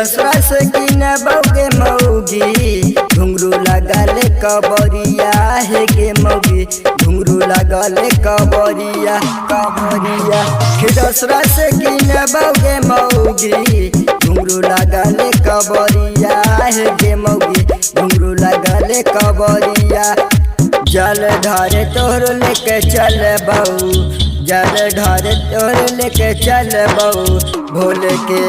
दसरा से किने बौगे मौगी घुंघरू लगले कबरिया हे गे मौगी घुंघरू लगले कबरिया कबरिया दसरा से किने बौगे मौगी घुंघरू लगले कबरिया हे गे मौगी घुंघरू लगले कबरिया जल ढारे तोहर लेके चल बहू जल ढारे तोहर लेके चल बहू भोले के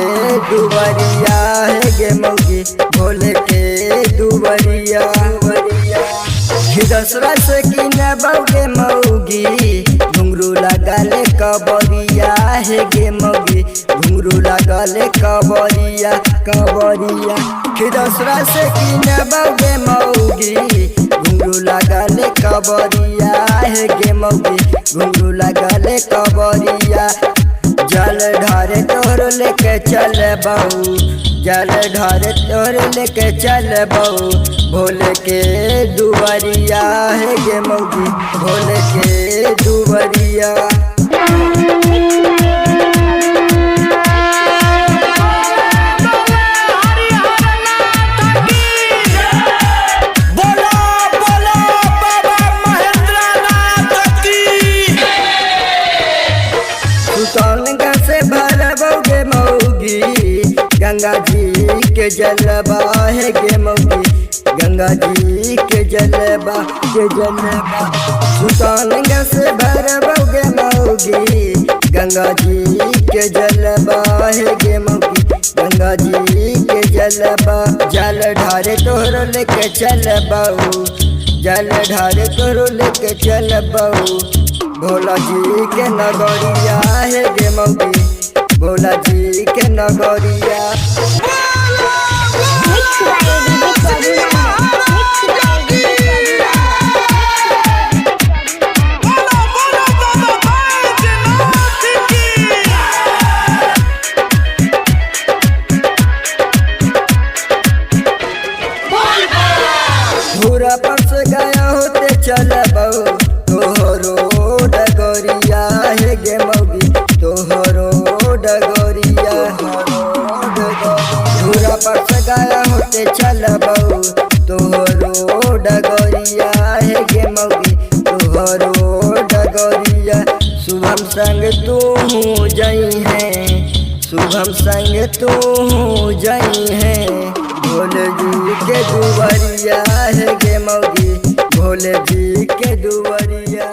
दुबरिया है गे मौगी भोले के दुबरिया दसरा से किने बौगे मौगी घुंघरू लगले कबरिया है गे मौगी घुंघरू लगले कबरिया कबरिया दसरा से किने बौगे मौगी घुंघरू लगले कबरिया है गे मौगी घुंघरू लगले कबरिया जल ढारे तोहर लेके चल बहू जल ढारे तोहर लेके चल बहू भोले के दुबरिया है गे मौगी भोले के दुबरिया गंगा जी के जलवा है गे मौगी गंगा जी के जलवा सुल्तानगंज से भरबोगे मौगी गंगा जी के जलवा है गे मौगी गंगा जी के जलवा जल ढारे तोहर लेके चल बहू जल ढारे तोहर लेके चल बहू भोला जी के नगरिया है गे मौगी भोला जी के नगरिया पूरा परस गया होते चल बहू तोहरो डगरिया है गे मौगी तोहरो डगरिया पूरा परस गया होते चल बहू तोहरो डगरिया है गे मौगी तोहरो डगरिया शुभम संग तू जई है शुभम संग तू जई है भोले जी के दुबरिया है गे मौगी भोले जी के दुबरिया।